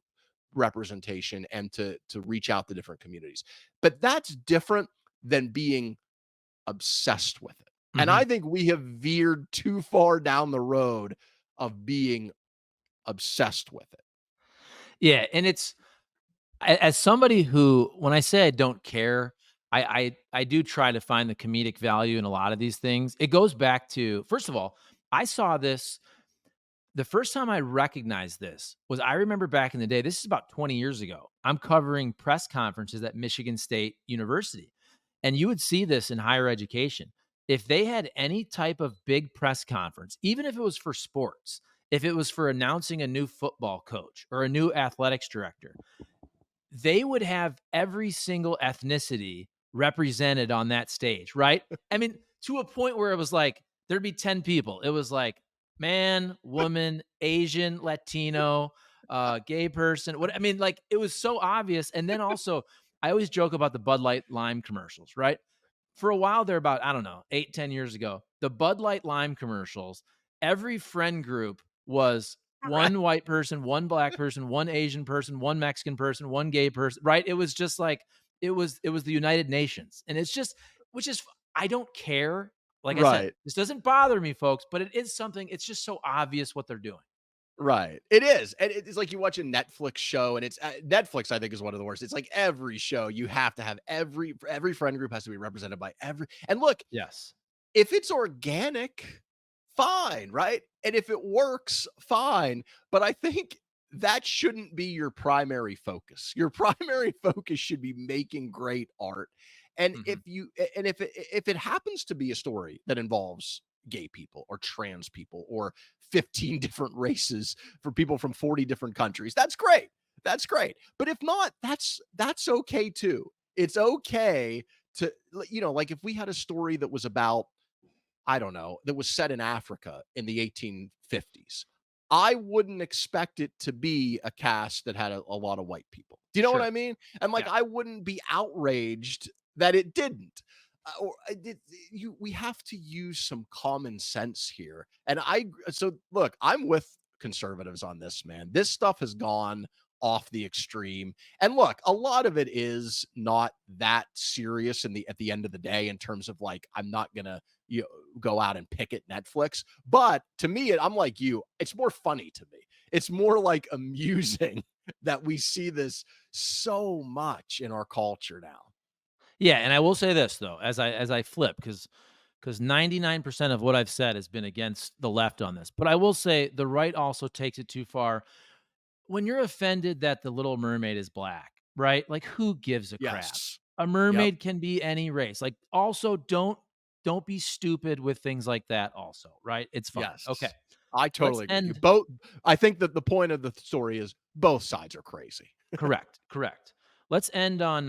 representation and to reach out to different communities. But that's different than being obsessed with it. And Mhm. I think we have veered too far down the road of being obsessed with it. Yeah, and it's as somebody who, when I say I don't care, I do try to find the comedic value in a lot of these things. It goes back to, first of all, I saw this the first time I recognized this was, I remember back in the day, this is about 20 years ago. I'm covering press conferences at Michigan State University, and you would see this in higher education. If they had any type of big press conference, even if it was for sports, if it was for announcing a new football coach or a new athletics director, they would have every single ethnicity represented on that stage, right? I mean, to a point where it was like there'd be 10 people. It was like man, woman, Asian, Latino, gay person. What I mean, like it was so obvious. And then also, I always joke about the Bud Light Lime commercials, right? For a while there, about, I don't know, 8, 10 years ago, the Bud Light Lime commercials, every friend group was Right. one white person, one black person, one Asian person, one Mexican person, one gay person, right? It was just like it was the United Nations. And it's just, which is, I don't care. Like I said, Right. this doesn't bother me, folks, but it is something, it's just so obvious what they're doing. Right. It is. And it's like you watch a Netflix show, and it's Netflix, I think, is one of the worst. It's like every show you have to have every friend group has to be represented by every. And look, Yes. if it's organic, fine, right? And if it works, fine. But I think that shouldn't be your primary focus. Your primary focus should be making great art. And if Mhm. you and if it happens to be a story that involves gay people or trans people or 15 different races for people from 40 different countries, that's great. That's great. But if not, that's okay too. It's okay to, like if we had a story that was about, I don't know, that was set in Africa in the 1850s. I wouldn't expect it to be a cast that had a lot of white people. Do you know what I Sure. mean? And like, Yeah. I wouldn't be outraged that it didn't. We have to use some common sense here. And so look, I'm with conservatives on this, man. This stuff has gone off the extreme. And look, a lot of it is not that serious at the end of the day, in terms of like, I'm not gonna you know, go out and picket Netflix. But to me, I'm like you. It's more funny to me. It's more like amusing that we see this so much in our culture now. Yeah, and I will say this though, as I flip, because 99% of what I've said has been against the left on this. But I will say the right also takes it too far. When you're offended that the Little Mermaid is black, right? Like, who gives a crap? Yes. A Yep. mermaid can be any race. Like, also, don't be stupid with things like that also, right? It's fine. Okay. Yes. I Let's totally agree with you. end Both I think that the point of the story is both sides are crazy. correct, correct. Let's end on,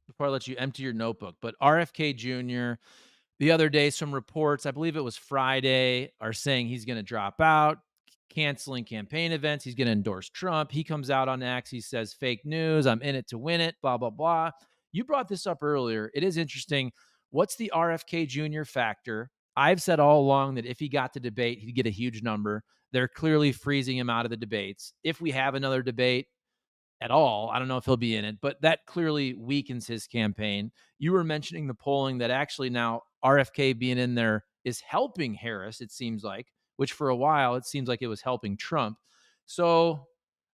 before I let you empty your notebook, but RFK Jr., the other day, some reports, I believe it was Friday, are saying he's gonna drop out, canceling campaign events, he's gonna endorse Trump. He comes out on X, he says, "Fake news, I'm in it to win it, blah, blah, blah." You brought this up earlier. It is interesting. What's the RFK Jr. factor? I've said all along that if he got to debate, he'd get a huge number. They're clearly freezing him out of the debates. If we have another debate, at all. I don't know if he'll be in it, but that clearly weakens his campaign. You were mentioning the polling that actually now RFK being in there is helping Harris, it seems like, which for a while it seems like it was helping Trump. So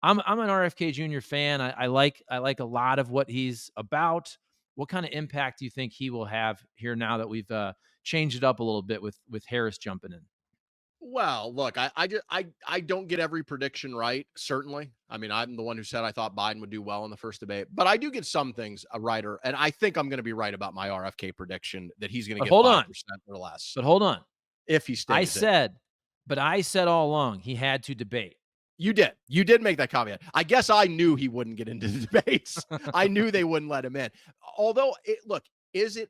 I'm an RFK Jr. fan. I like a lot of what he's about. What kind of impact do you think he will have here now that we've changed it up a little bit with Harris jumping in? Well, look, I don't get every prediction right, certainly. I mean, I'm the one who said I thought Biden would do well in the first debate, but I do get some things right, and I think I'm going to be right about my RFK prediction that he's going to But get hold on, 5% or less but hold on. if he I stays in. said, but I said all along he had to debate. You did. You did make that comment. I guess I knew he wouldn't get into the debates. I knew they wouldn't let him in. Although, look, is it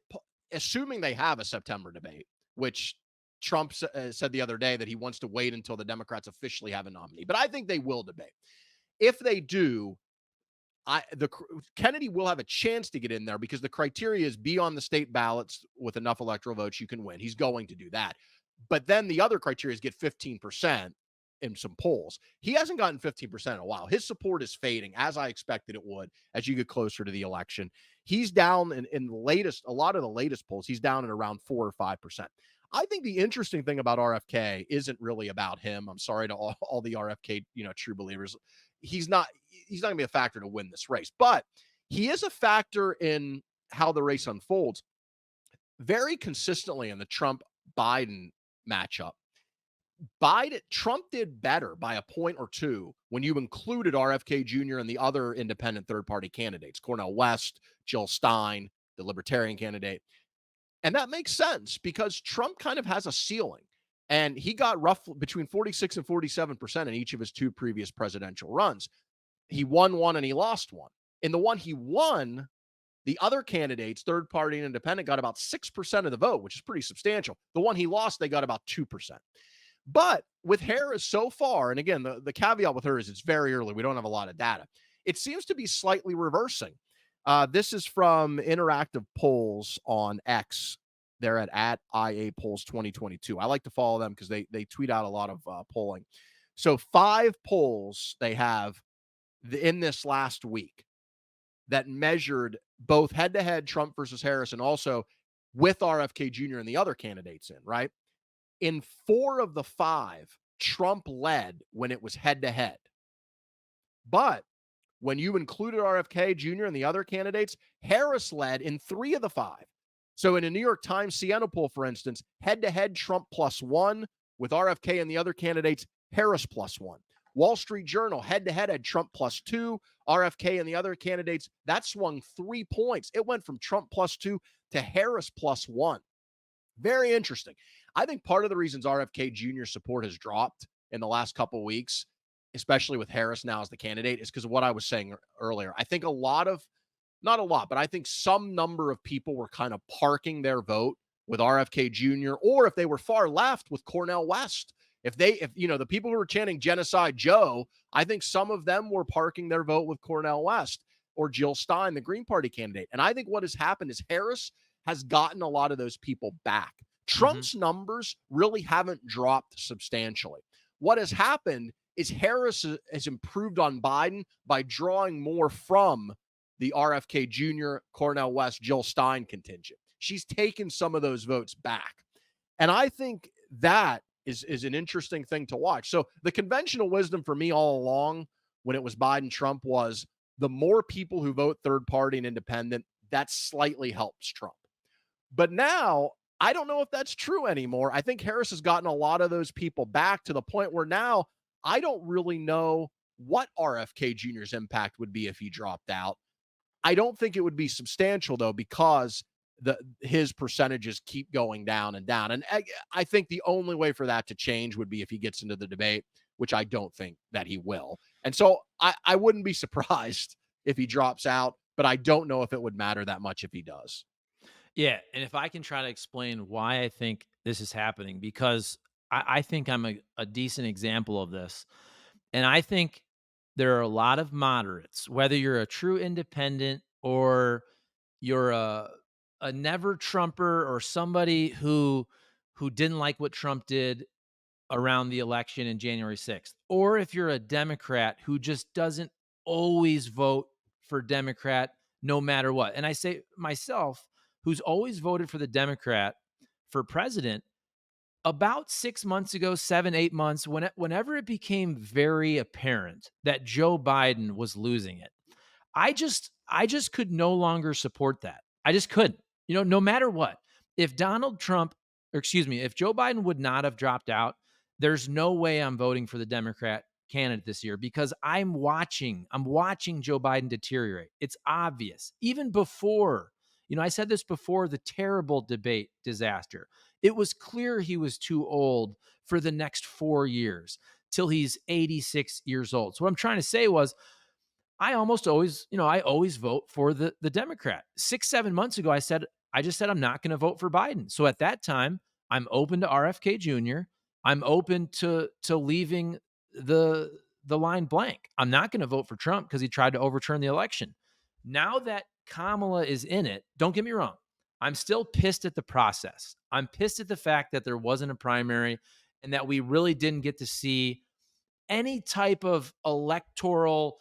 assuming they have a September debate, which Trump said the other day that he wants to wait until the Democrats officially have a nominee, but I think they will debate. If they do, the Kennedy will have a chance to get in there because the criteria is be on the state ballots with enough electoral votes you can win. He's going to do that. But then the other criteria is get 15% in some polls. He hasn't gotten 15% in a while. His support is fading, as I expected it would, as you get closer to the election. He's down in the latest, a lot of the latest polls, he's down at around 4 or 5%. I think the interesting thing about RFK isn't really about him. I'm sorry to all the RFK, true believers. He's not going to be a factor to win this race, but he is a factor in how the race unfolds. Very consistently in the Trump Biden matchup, Trump did better by a point or two when you included RFK Jr. and the other independent third party candidates, Cornel West, Jill Stein, the Libertarian candidate. And that makes sense because Trump kind of has a ceiling. And he got roughly between 46 and 47% in each of his two previous presidential runs. He won one and he lost one. In the one he won, the other candidates, third party and independent, got about 6% of the vote, which is pretty substantial. The one he lost, they got about 2%. But with Harris so far, and again, the caveat with her is it's very early. We don't have a lot of data. It seems to be slightly reversing. This is from Interactive Polls on X. They're at IA Polls 2022. I like to follow them because they tweet out a lot of polling. So 5 polls they have in this last week that measured both head-to-head Trump versus Harris and also with RFK Jr. and the other candidates in, right? In 4 of the 5, Trump led when it was head-to-head. But when you included RFK Jr. and the other candidates, Harris led in 3 of the 5. So in a New York Times Siena poll, for instance, head-to-head Trump +1 with RFK and the other candidates, Harris +1. Wall Street Journal head-to-head had Trump +2, RFK and the other candidates. That swung 3 points. It went from Trump +2 to Harris +1. Very interesting. I think part of the reasons RFK Jr. support has dropped in the last couple of weeks, especially with Harris now as the candidate, is because of what I was saying earlier. I think not a lot, but I think some number of people were kind of parking their vote with RFK Jr., or if they were far left with Cornel West. If the people who were chanting Genocide Joe, I think some of them were parking their vote with Cornel West or Jill Stein, the Green Party candidate. And I think what has happened is Harris has gotten a lot of those people back. Mhm. Trump's numbers really haven't dropped substantially. What has happened is Harris has improved on Biden by drawing more from the RFK Jr., Cornel West, Jill Stein contingent. She's taken some of those votes back. And I think that is an interesting thing to watch. So the conventional wisdom for me all along when it was Biden Trump was the more people who vote third party and independent, that slightly helps Trump. But now I don't know if that's true anymore. I think Harris has gotten a lot of those people back to the point where now I don't really know what RFK Jr.'s impact would be if he dropped out. I don't think it would be substantial though, because his percentages keep going down and down. And I think the only way for that to change would be if he gets into the debate, which I don't think that he will. And so I wouldn't be surprised if he drops out, but I don't know if it would matter that much if he does. Yeah, and if I can try to explain why I think this is happening, because I think I'm a decent example of this. And I think there are a lot of moderates, whether you're a true independent or you're a never Trumper or somebody who didn't like what Trump did around the election in January 6th, or if you're a Democrat who just doesn't always vote for Democrat no matter what. And I say myself, who's always voted for the Democrat for president, about 6 months ago, 7, 8 months, whenever it became very apparent that Joe Biden was losing it, I just could no longer support that. I just couldn't. No matter what. If Donald Trump, or excuse me, if Joe Biden would not have dropped out, there's no way I'm voting for the Democrat candidate this year, because I'm watching Joe Biden deteriorate. It's obvious. Even before, I said this before the terrible debate disaster. It was clear he was too old for the next 4 years till he's 86 years old. So what I'm trying to say was, I always vote for the Democrat. 6, 7 months ago, I just said I'm not going to vote for Biden. So at that time, I'm open to RFK Jr. I'm open to leaving the the line blank. I'm not going to vote for Trump because he tried to overturn the election. Now that Kamala is in it, don't get me wrong, I'm still pissed at the process. I'm pissed at the fact that there wasn't a primary and that we really didn't get to see any type of electoral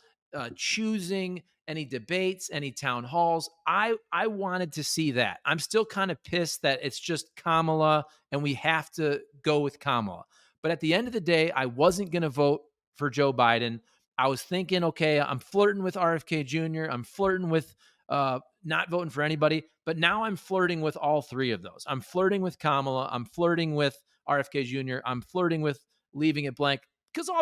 choosing, any debates, any town halls. I wanted to see that. I'm still kind of pissed that it's just Kamala and we have to go with Kamala. But at the end of the day, I wasn't going to vote for Joe Biden. I was thinking, okay, I'm flirting with RFK Jr. I'm flirting with not voting for anybody. But now I'm flirting with all three of those. I'm flirting with Kamala. I'm flirting with RFK Jr. I'm flirting with leaving it blank, because I'm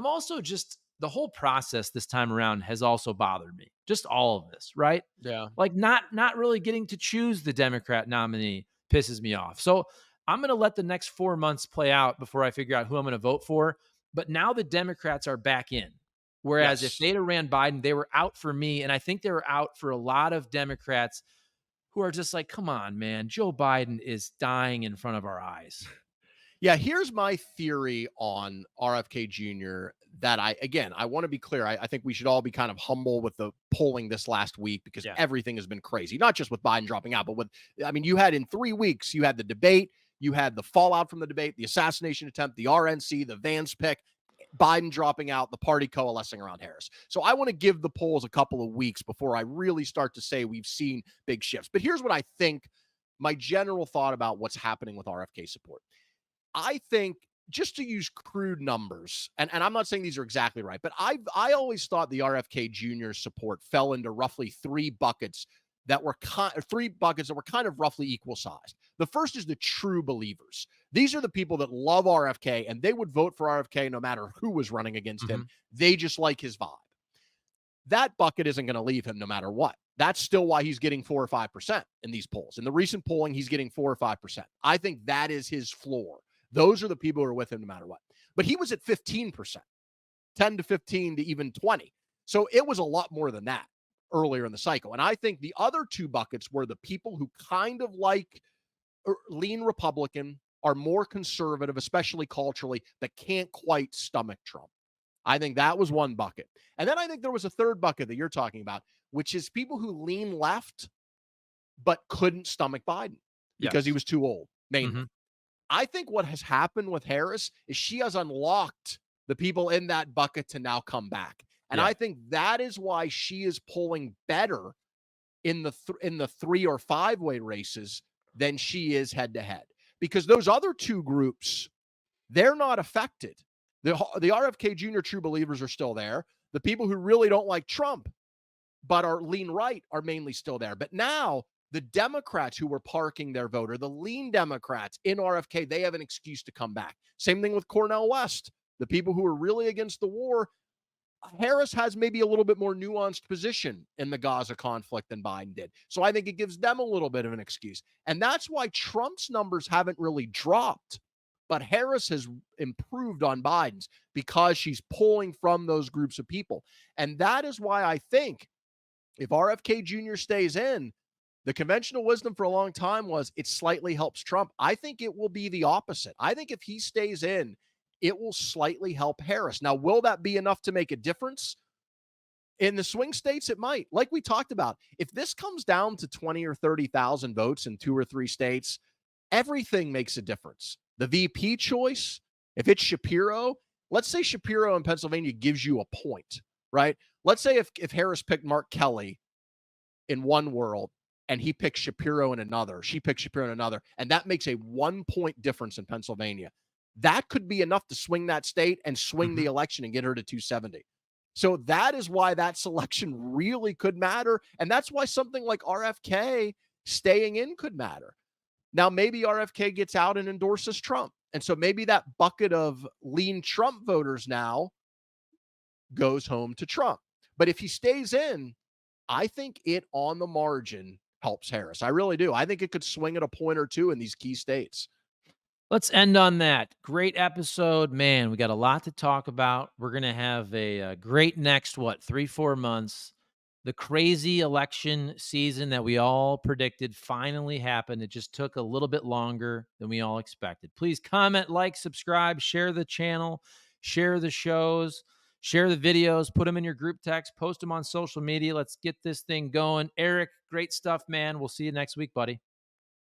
also just the whole process this time around has also bothered me. Just all of this, right? Yeah. Like not really getting to choose the Democrat nominee pisses me off. So I'm going to let the next 4 months play out before I figure out who I'm going to vote for. But now the Democrats are back in. Whereas if Yes. they'd have ran Biden, they were out for me. And I think they were out for a lot of Democrats who are just like, come on, man, Joe Biden is dying in front of our eyes. Yeah, here's my theory on RFK Jr. that I want to be clear. I think we should all be kind of humble with the polling this last week, because Yeah. everything has been crazy, not just with Biden dropping out, but you had in 3 weeks, you had the debate, you had the fallout from the debate, the assassination attempt, the RNC, the Vance pick, Biden dropping out, the party coalescing around Harris. So I want to give the polls a couple of weeks before I really start to say we've seen big shifts. But here's what I think, my general thought about what's happening with RFK support. I think, just to use crude numbers, and I'm not saying these are exactly right, but I always thought the RFK Jr. support fell into roughly three buckets that were kind of roughly equal sized. The first is the true believers. These are the people that love RFK and they would vote for RFK no matter who was running against him. Mhm. They just like his vibe. That bucket isn't going to leave him no matter what. That's still why he's getting 4 or 5% in these polls. In the recent polling, he's getting 4 or 5%. I think that is his floor. Those are the people who are with him no matter what. But he was at 15%, 10 to 15 to even 20. So it was a lot more than that earlier in the cycle. And I think the other two buckets were the people who kind of like or lean Republican, are more conservative, especially culturally, but can't quite stomach Trump. I think that was one bucket. And then I think there was a third bucket that you're talking about, which is people who lean left but couldn't stomach Biden because he Yes. was too old, mainly. Mhm. I think what has happened with Harris is she has unlocked the people in that bucket to now come back. And Yeah. I think that is why she is polling better in the 3 or 5-way races than she is head to head. Because those other two groups, they're not affected. The RFK Jr. true believers are still there. The people who really don't like Trump but are lean right are mainly still there. But now the Democrats who were parking their vote, or the lean Democrats in RFK, they have an excuse to come back. Same thing with Cornel West. The people who are really against the war, Harris has maybe a little bit more nuanced position in the Gaza conflict than Biden did. So I think it gives them a little bit of an excuse. And that's why Trump's numbers haven't really dropped, but Harris has improved on Biden's because she's pulling from those groups of people. And that is why I think if RFK Jr. stays in, the conventional wisdom for a long time was it slightly helps Trump. I think it will be the opposite. I think if he stays in, it will slightly help Harris. Now, will that be enough to make a difference? In the swing states, it might. Like we talked about, if this comes down to 20 or 30,000 votes in 2 or 3 states, everything makes a difference. The VP choice, if it's Shapiro, let's say Shapiro in Pennsylvania gives you a point, right? Let's say if Harris picked Mark Kelly in one world and he picks Shapiro in another, she picks Shapiro in another, and that makes a 1 point difference in Pennsylvania. That could be enough to swing that state and swing the Mhm. election and get her to 270. So that is why that selection really could matter. And that's why something like RFK staying in could matter. Now, maybe RFK gets out and endorses Trump. And so maybe that bucket of lean Trump voters now goes home to Trump. But if he stays in, I think it on the margin helps Harris. I really do. I think it could swing at a point or two in these key states. Let's end on that. Great episode. Man, we got a lot to talk about. We're going to have a great next, what, 3, 4 months. The crazy election season that we all predicted finally happened. It just took a little bit longer than we all expected. Please comment, like, subscribe, share the channel, share the shows, share the videos, put them in your group text, post them on social media. Let's get this thing going. Eric, great stuff, man. We'll see you next week, buddy.